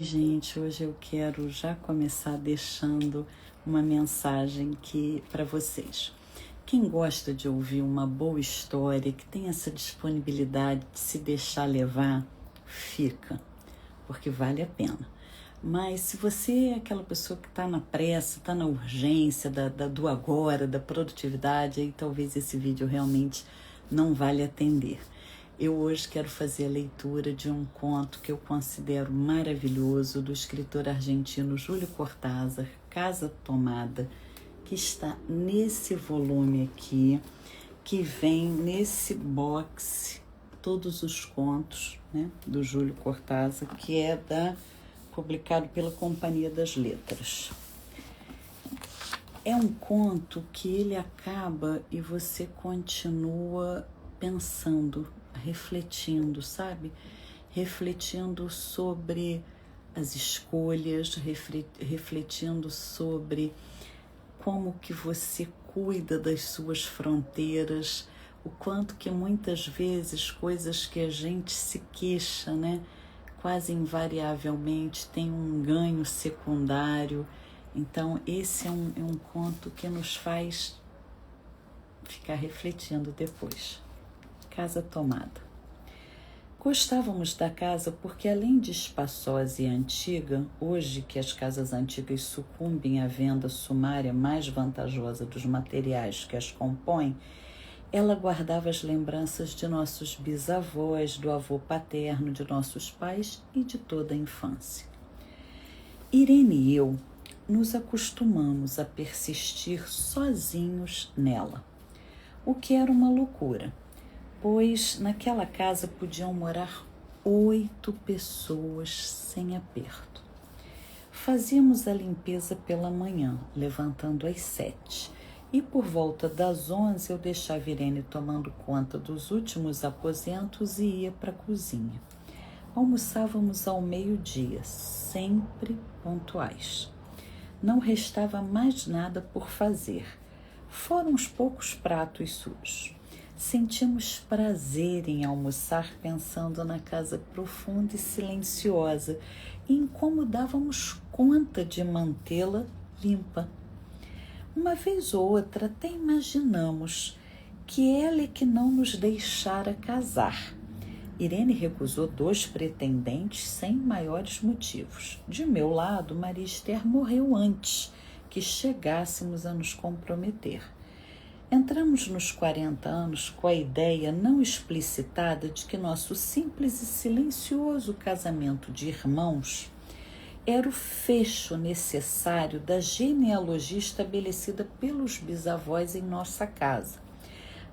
Gente, hoje eu quero já começar deixando uma mensagem que para vocês. Quem gosta de ouvir uma boa história, que tem essa disponibilidade de se deixar levar, fica, porque vale a pena. Mas se você é aquela pessoa que está na pressa, está na urgência do agora, da produtividade, aí talvez esse vídeo realmente não vale atender. Eu hoje quero fazer a leitura de um conto que eu considero maravilhoso, do escritor argentino Júlio Cortázar, Casa Tomada, que está nesse volume aqui, que vem nesse box, todos os contos, né, do Júlio Cortázar, que é publicado pela Companhia das Letras. É um conto que ele acaba e você continua pensando, refletindo, sabe? Refletindo sobre as escolhas, refletindo sobre como que você cuida das suas fronteiras, o quanto que muitas vezes coisas que a gente se queixa, né? Quase invariavelmente tem um ganho secundário. Então esse é um conto que nos faz ficar refletindo depois. Casa Tomada. Gostávamos da casa porque, além de espaçosa e antiga, hoje que as casas antigas sucumbem à venda sumária mais vantajosa dos materiais que as compõem, ela guardava as lembranças de nossos bisavós, do avô paterno, de nossos pais e de toda a infância. Irene e eu nos acostumamos a persistir sozinhos nela, o que era uma loucura, pois naquela casa podiam morar 8 pessoas sem aperto. Fazíamos a limpeza pela manhã, levantando às 7, e por volta das 11 eu deixava Irene tomando conta dos últimos aposentos e ia para a cozinha. Almoçávamos ao meio-dia, sempre pontuais. Não restava mais nada por fazer. Foram os poucos pratos sujos. Sentimos prazer em almoçar pensando na casa profunda e silenciosa e em como dávamos conta de mantê-la limpa. Uma vez ou outra até imaginamos que ela é que não nos deixara casar. Irene recusou 2 pretendentes sem maiores motivos. De meu lado, Maria Esther morreu antes que chegássemos a nos comprometer. Entramos nos 40 anos com a ideia não explicitada de que nosso simples e silencioso casamento de irmãos era o fecho necessário da genealogia estabelecida pelos bisavós em nossa casa.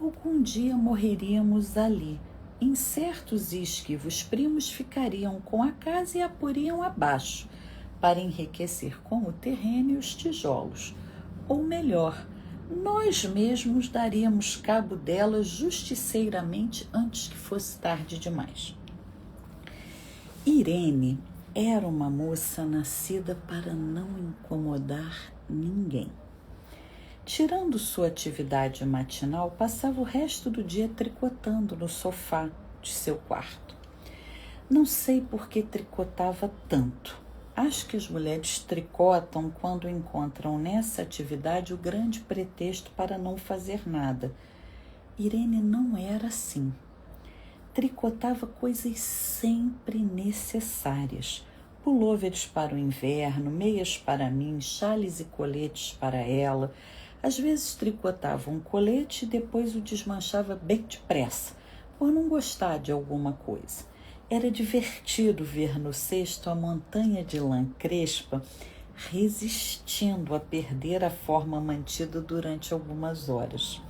Algum dia morreríamos ali. Incertos e esquivos primos ficariam com a casa e a poriam abaixo, para enriquecer com o terreno e os tijolos. Ou melhor, nós mesmos daríamos cabo dela justiceiramente antes que fosse tarde demais. Irene era uma moça nascida para não incomodar ninguém. Tirando sua atividade matinal, passava o resto do dia tricotando no sofá de seu quarto. Não sei por que tricotava tanto. Acho que as mulheres tricotam quando encontram nessa atividade o grande pretexto para não fazer nada. Irene não era assim. Tricotava coisas sempre necessárias. Pulôveres para o inverno, meias para mim, xales e coletes para ela. Às vezes tricotava um colete e depois o desmanchava bem depressa, por não gostar de alguma coisa. Era divertido ver no cesto a montanha de lã crespa resistindo a perder a forma mantida durante algumas horas.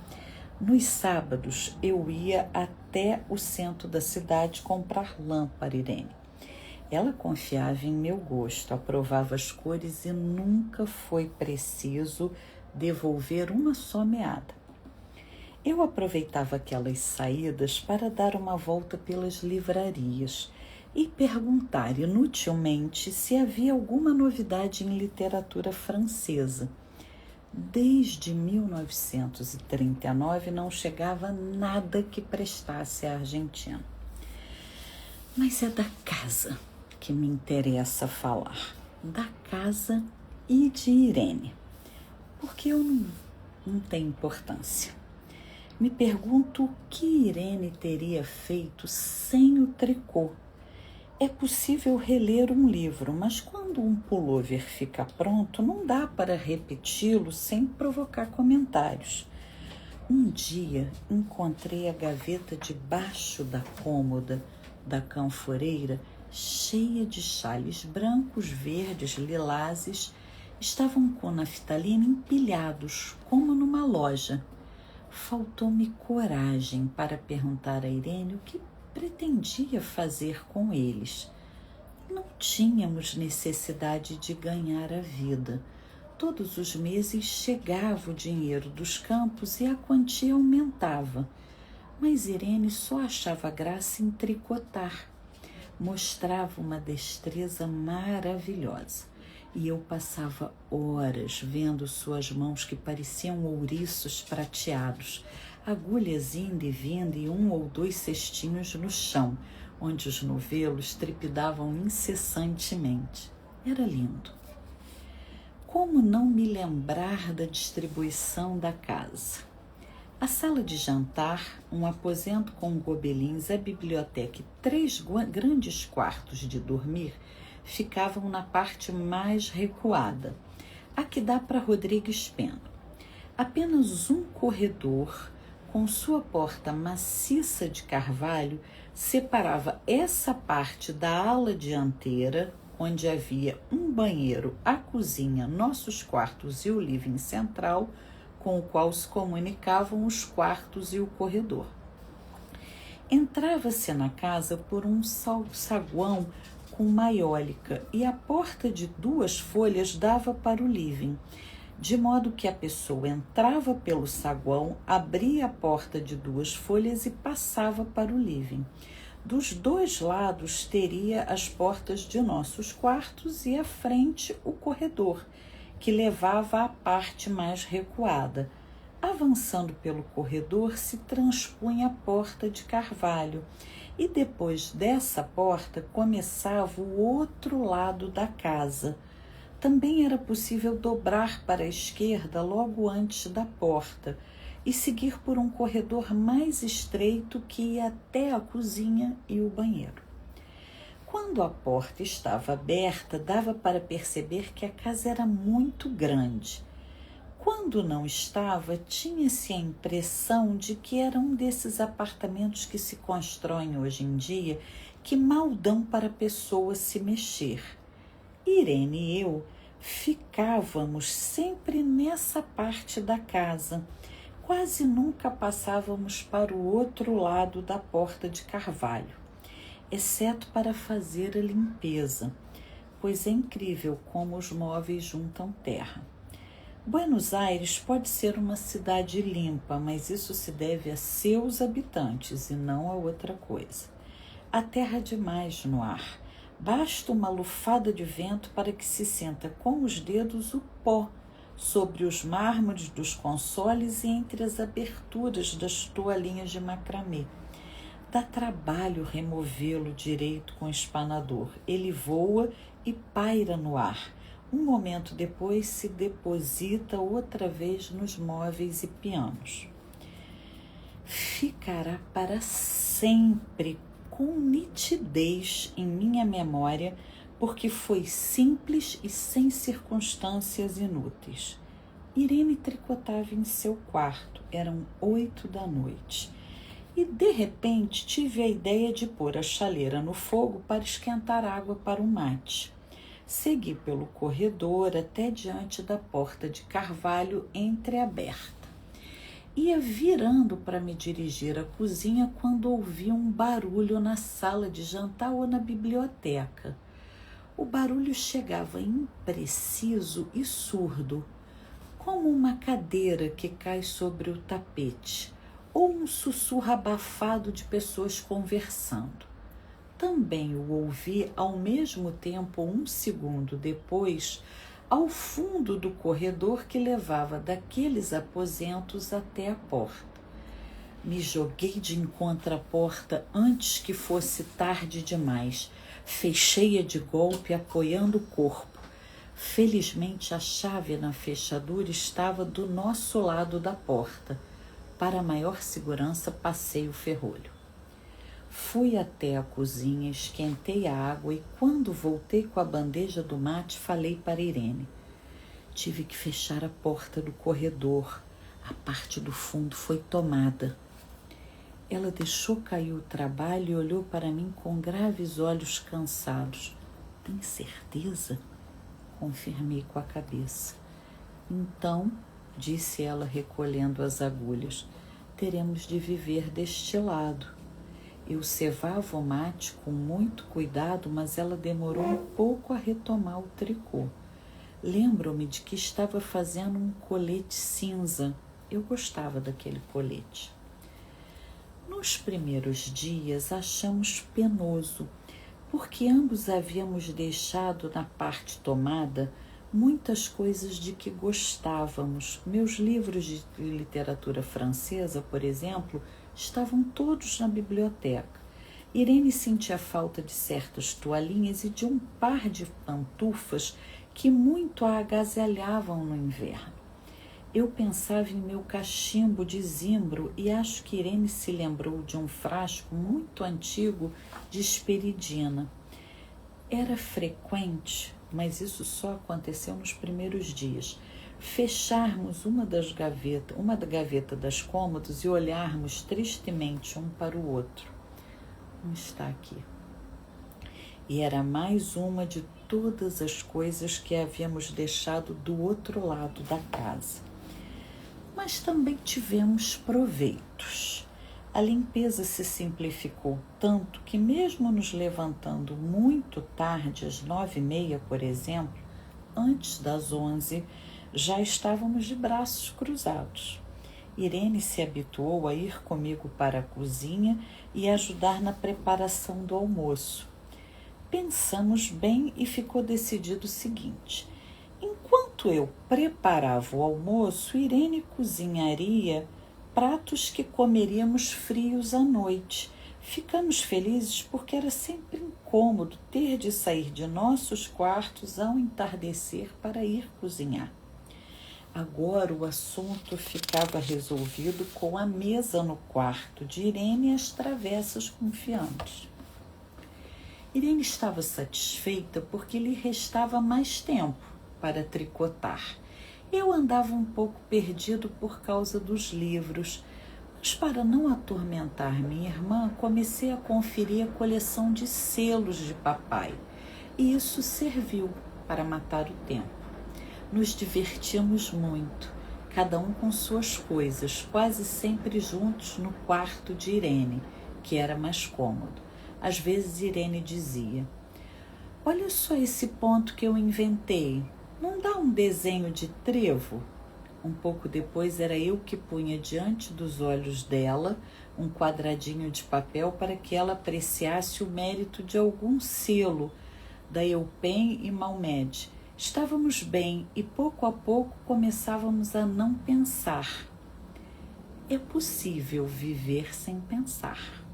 Nos sábados, eu ia até o centro da cidade comprar lã para Irene. Ela confiava em meu gosto, aprovava as cores e nunca foi preciso devolver uma só meada. Eu aproveitava aquelas saídas para dar uma volta pelas livrarias e perguntar inutilmente se havia alguma novidade em literatura francesa. Desde 1939 não chegava nada que prestasse à Argentina. Mas é da casa. que me interessa falar, da casa e de Irene, porque eu não tenho importância. Me pergunto o que Irene teria feito sem o tricô. É possível reler um livro, mas quando um pullover fica pronto, não dá para repeti-lo sem provocar comentários. Um dia encontrei a gaveta debaixo da cômoda da canforeira, cheia de xales brancos, verdes, lilazes. Estavam com naftalina empilhados, como numa loja. Faltou-me coragem para perguntar a Irene o que pretendia fazer com eles. Não tínhamos necessidade de ganhar a vida. Todos os meses chegava o dinheiro dos campos e a quantia aumentava. Mas Irene só achava graça em tricotar. Mostrava uma destreza maravilhosa. E eu passava horas vendo suas mãos que pareciam ouriços prateados, agulhas indo e vindo e 1 ou 2 cestinhos no chão, onde os novelos trepidavam incessantemente. Era lindo. Como não me lembrar da distribuição da casa? A sala de jantar, um aposento com gobelins, a biblioteca e 3 grandes quartos de dormir ficavam na parte mais recuada, a que dá para Rodrigues Pena. Apenas um corredor, com sua porta maciça de carvalho, separava essa parte da ala dianteira, onde havia um banheiro, a cozinha, nossos quartos e o living central, com o qual se comunicavam os quartos e o corredor. Entrava-se na casa por um saguão com maiólica e a porta de 2 folhas dava para o living, de modo que a pessoa entrava pelo saguão, abria a porta de 2 folhas e passava para o living. Dos 2 lados teria as portas de nossos quartos e à frente o corredor, que levava à parte mais recuada. Avançando pelo corredor se transpunha a porta de carvalho e depois dessa porta começava o outro lado da casa. Também era possível dobrar para a esquerda logo antes da porta e seguir por um corredor mais estreito que ia até a cozinha e o banheiro. Quando a porta estava aberta, dava para perceber que a casa era muito grande. Quando não estava, tinha-se a impressão de que era um desses apartamentos que se constroem hoje em dia, que mal dão para a pessoa se mexer. Irene e eu ficávamos sempre nessa parte da casa. Quase nunca passávamos para o outro lado da porta de carvalho, exceto para fazer a limpeza, pois é incrível como os móveis juntam terra. Buenos Aires pode ser uma cidade limpa, mas isso se deve a seus habitantes e não a outra coisa. Há terra demais no ar. Basta uma lufada de vento para que se sinta com os dedos o pó sobre os mármores dos consoles e entre as aberturas das toalhinhas de macramê. Dá trabalho removê-lo direito com o espanador. Ele voa e paira no ar. Um momento depois se deposita outra vez nos móveis e pianos. Ficará para sempre com nitidez em minha memória, porque foi simples e sem circunstâncias inúteis. Irene tricotava em seu quarto, eram 8 da noite. E de repente tive a ideia de pôr a chaleira no fogo para esquentar água para o mate. Segui pelo corredor até diante da porta de carvalho entreaberta. Ia virando para me dirigir à cozinha quando ouvi um barulho na sala de jantar ou na biblioteca. O barulho chegava impreciso e surdo, como uma cadeira que cai sobre o tapete, ou um sussurro abafado de pessoas conversando. Também o ouvi ao mesmo tempo, 1 segundo depois, ao fundo do corredor que levava daqueles aposentos até a porta. Me joguei de encontro à porta antes que fosse tarde demais. Fechei-a de golpe, apoiando o corpo. Felizmente, a chave na fechadura estava do nosso lado da porta. Para maior segurança, passei o ferrolho. Fui até a cozinha, esquentei a água e, quando voltei com a bandeja do mate, falei para Irene. Tive que fechar a porta do corredor. A parte do fundo foi tomada. Ela deixou cair o trabalho e olhou para mim com graves olhos cansados. Tem certeza? Confirmei com a cabeça. Então, disse ela recolhendo as agulhas, teremos de viver deste lado. Eu cevava o mate com muito cuidado, mas ela demorou um pouco a retomar o tricô. Lembro-me de que estava fazendo um colete cinza. Eu gostava daquele colete. Nos primeiros dias achamos penoso, porque ambos havíamos deixado na parte tomada muitas coisas de que gostávamos. Meus livros de literatura francesa, por exemplo, estavam todos na biblioteca. Irene sentia falta de certas toalhinhas e de um par de pantufas que muito a agasalhavam no inverno. Eu pensava em meu cachimbo de zimbro e acho que Irene se lembrou de um frasco muito antigo de esperidina. Era frequente, mas isso só aconteceu nos primeiros dias, fecharmos uma da gaveta das cômodas e olharmos tristemente um para o outro. Não está aqui. E era mais uma de todas as coisas que havíamos deixado do outro lado da casa. Mas também tivemos proveitos. A limpeza se simplificou tanto que, mesmo nos levantando muito tarde, às 9h30, por exemplo, antes das 11, já estávamos de braços cruzados. Irene se habituou a ir comigo para a cozinha e ajudar na preparação do almoço. Pensamos bem e ficou decidido o seguinte: enquanto eu preparava o almoço, Irene cozinharia pratos que comeríamos frios à noite. Ficamos felizes porque era sempre incômodo ter de sair de nossos quartos ao entardecer para ir cozinhar. Agora o assunto ficava resolvido com a mesa no quarto de Irene e as travessas confiantes. Irene estava satisfeita porque lhe restava mais tempo para tricotar. Eu andava um pouco perdido por causa dos livros, mas para não atormentar minha irmã, comecei a conferir a coleção de selos de papai, e isso serviu para matar o tempo. Nos divertimos muito, cada um com suas coisas, quase sempre juntos no quarto de Irene, que era mais cômodo. Às vezes Irene dizia: olha só esse ponto que eu inventei, não dá um desenho de trevo? Um pouco depois era eu que punha diante dos olhos dela um quadradinho de papel para que ela apreciasse o mérito de algum selo da Eupen e Malmed. Estávamos bem e pouco a pouco começávamos a não pensar. É possível viver sem pensar.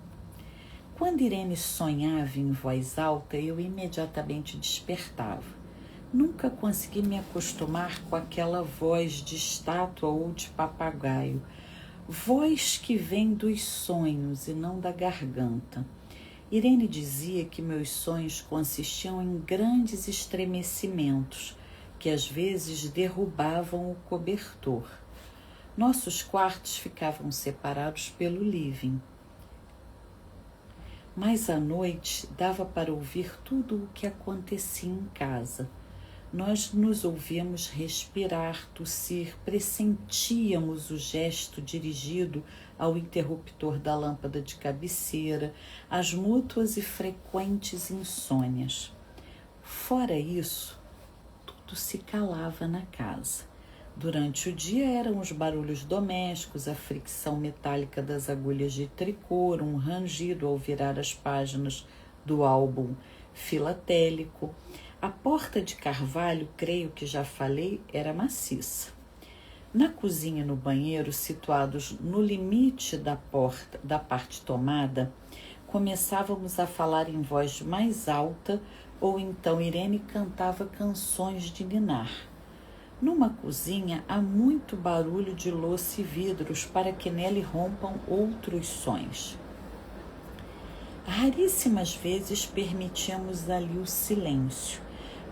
Quando Irene sonhava em voz alta, eu imediatamente despertava. Nunca consegui me acostumar com aquela voz de estátua ou de papagaio, voz que vem dos sonhos e não da garganta. Irene dizia que meus sonhos consistiam em grandes estremecimentos, que às vezes derrubavam o cobertor. Nossos quartos ficavam separados pelo living. Mas à noite dava para ouvir tudo o que acontecia em casa. Nós nos ouvíamos respirar, tossir, pressentíamos o gesto dirigido ao interruptor da lâmpada de cabeceira, as mútuas e frequentes insônias. Fora isso, tudo se calava na casa. Durante o dia eram os barulhos domésticos, a fricção metálica das agulhas de tricô, um rangido ao virar as páginas do álbum filatélico. A porta de carvalho, creio que já falei, era maciça. Na cozinha e no banheiro, situados no limite da porta da parte tomada, começávamos a falar em voz mais alta ou então Irene cantava canções de ninar. Numa cozinha há muito barulho de louça e vidros para que nele rompam outros sons. Raríssimas vezes permitíamos ali o silêncio,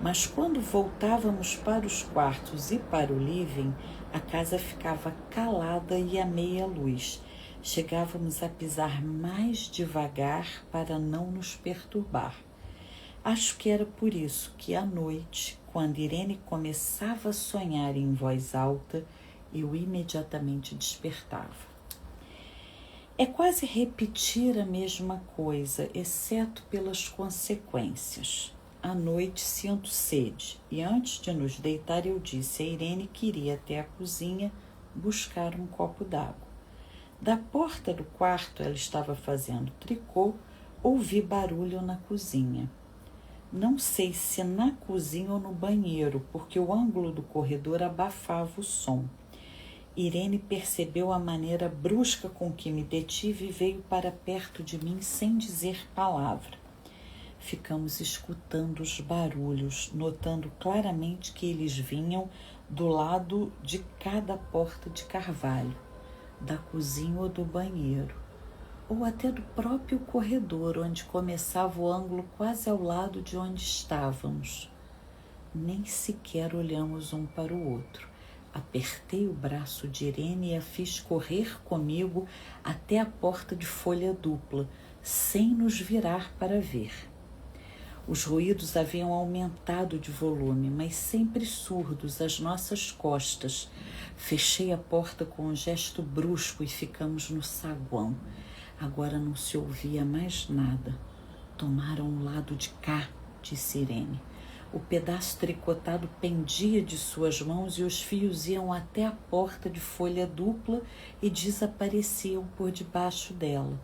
mas quando voltávamos para os quartos e para o living, a casa ficava calada e à meia luz. Chegávamos a pisar mais devagar para não nos perturbar. Acho que era por isso que à noite, quando Irene começava a sonhar em voz alta, eu imediatamente despertava. É quase repetir a mesma coisa, exceto pelas consequências. À noite sinto sede e antes de nos deitar eu disse a Irene que iria até a cozinha buscar um copo d'água. Da porta do quarto, ela estava fazendo tricô, ouvi barulho na cozinha. Não sei se na cozinha ou no banheiro, porque o ângulo do corredor abafava o som. Irene percebeu a maneira brusca com que me detive e veio para perto de mim sem dizer palavra. Ficamos escutando os barulhos, notando claramente que eles vinham do lado de cada porta de carvalho, da cozinha ou do banheiro, ou até do próprio corredor, onde começava o ângulo quase ao lado de onde estávamos. Nem sequer olhamos um para o outro. Apertei o braço de Irene e a fiz correr comigo até a porta de folha dupla, sem nos virar para ver. Os ruídos haviam aumentado de volume, mas sempre surdos às nossas costas. Fechei a porta com um gesto brusco e ficamos no saguão. Agora não se ouvia mais nada. Tomaram o lado de cá, disse Irene. O pedaço tricotado pendia de suas mãos e os fios iam até a porta de folha dupla e desapareciam por debaixo dela.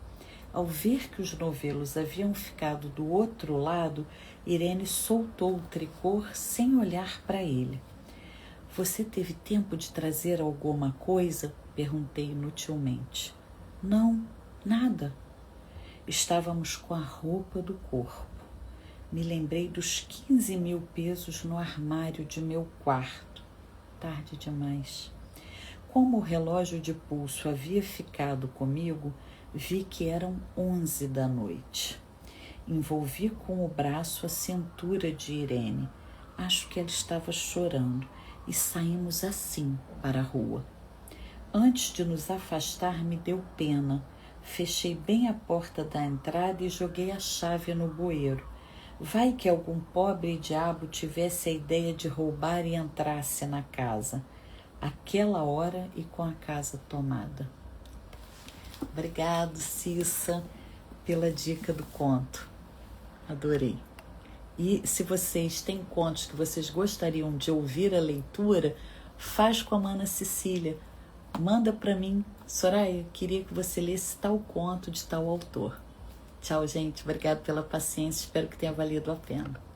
Ao ver que os novelos haviam ficado do outro lado, Irene soltou o tricô sem olhar para ele. — Você teve tempo de trazer alguma coisa? Perguntei inutilmente. — Não, nada. Estávamos com a roupa do corpo. Me lembrei dos 15.000 pesos no armário de meu quarto. Tarde demais. Como o relógio de pulso havia ficado comigo, vi que eram 11 da noite. Envolvi com o braço a cintura de Irene. Acho que ela estava chorando e saímos assim para a rua. Antes de nos afastar, me deu pena. Fechei bem a porta da entrada e joguei a chave no bueiro. Vai que algum pobre diabo tivesse a ideia de roubar e entrasse na casa. Aquela hora e com a casa tomada. Obrigado, Cissa, pela dica do conto. Adorei. E se vocês têm contos que vocês gostariam de ouvir a leitura, faz com a Mana Cecília. Manda para mim. Soraya, queria que você lesse tal conto de tal autor. Tchau, gente. Obrigado pela paciência. Espero que tenha valido a pena.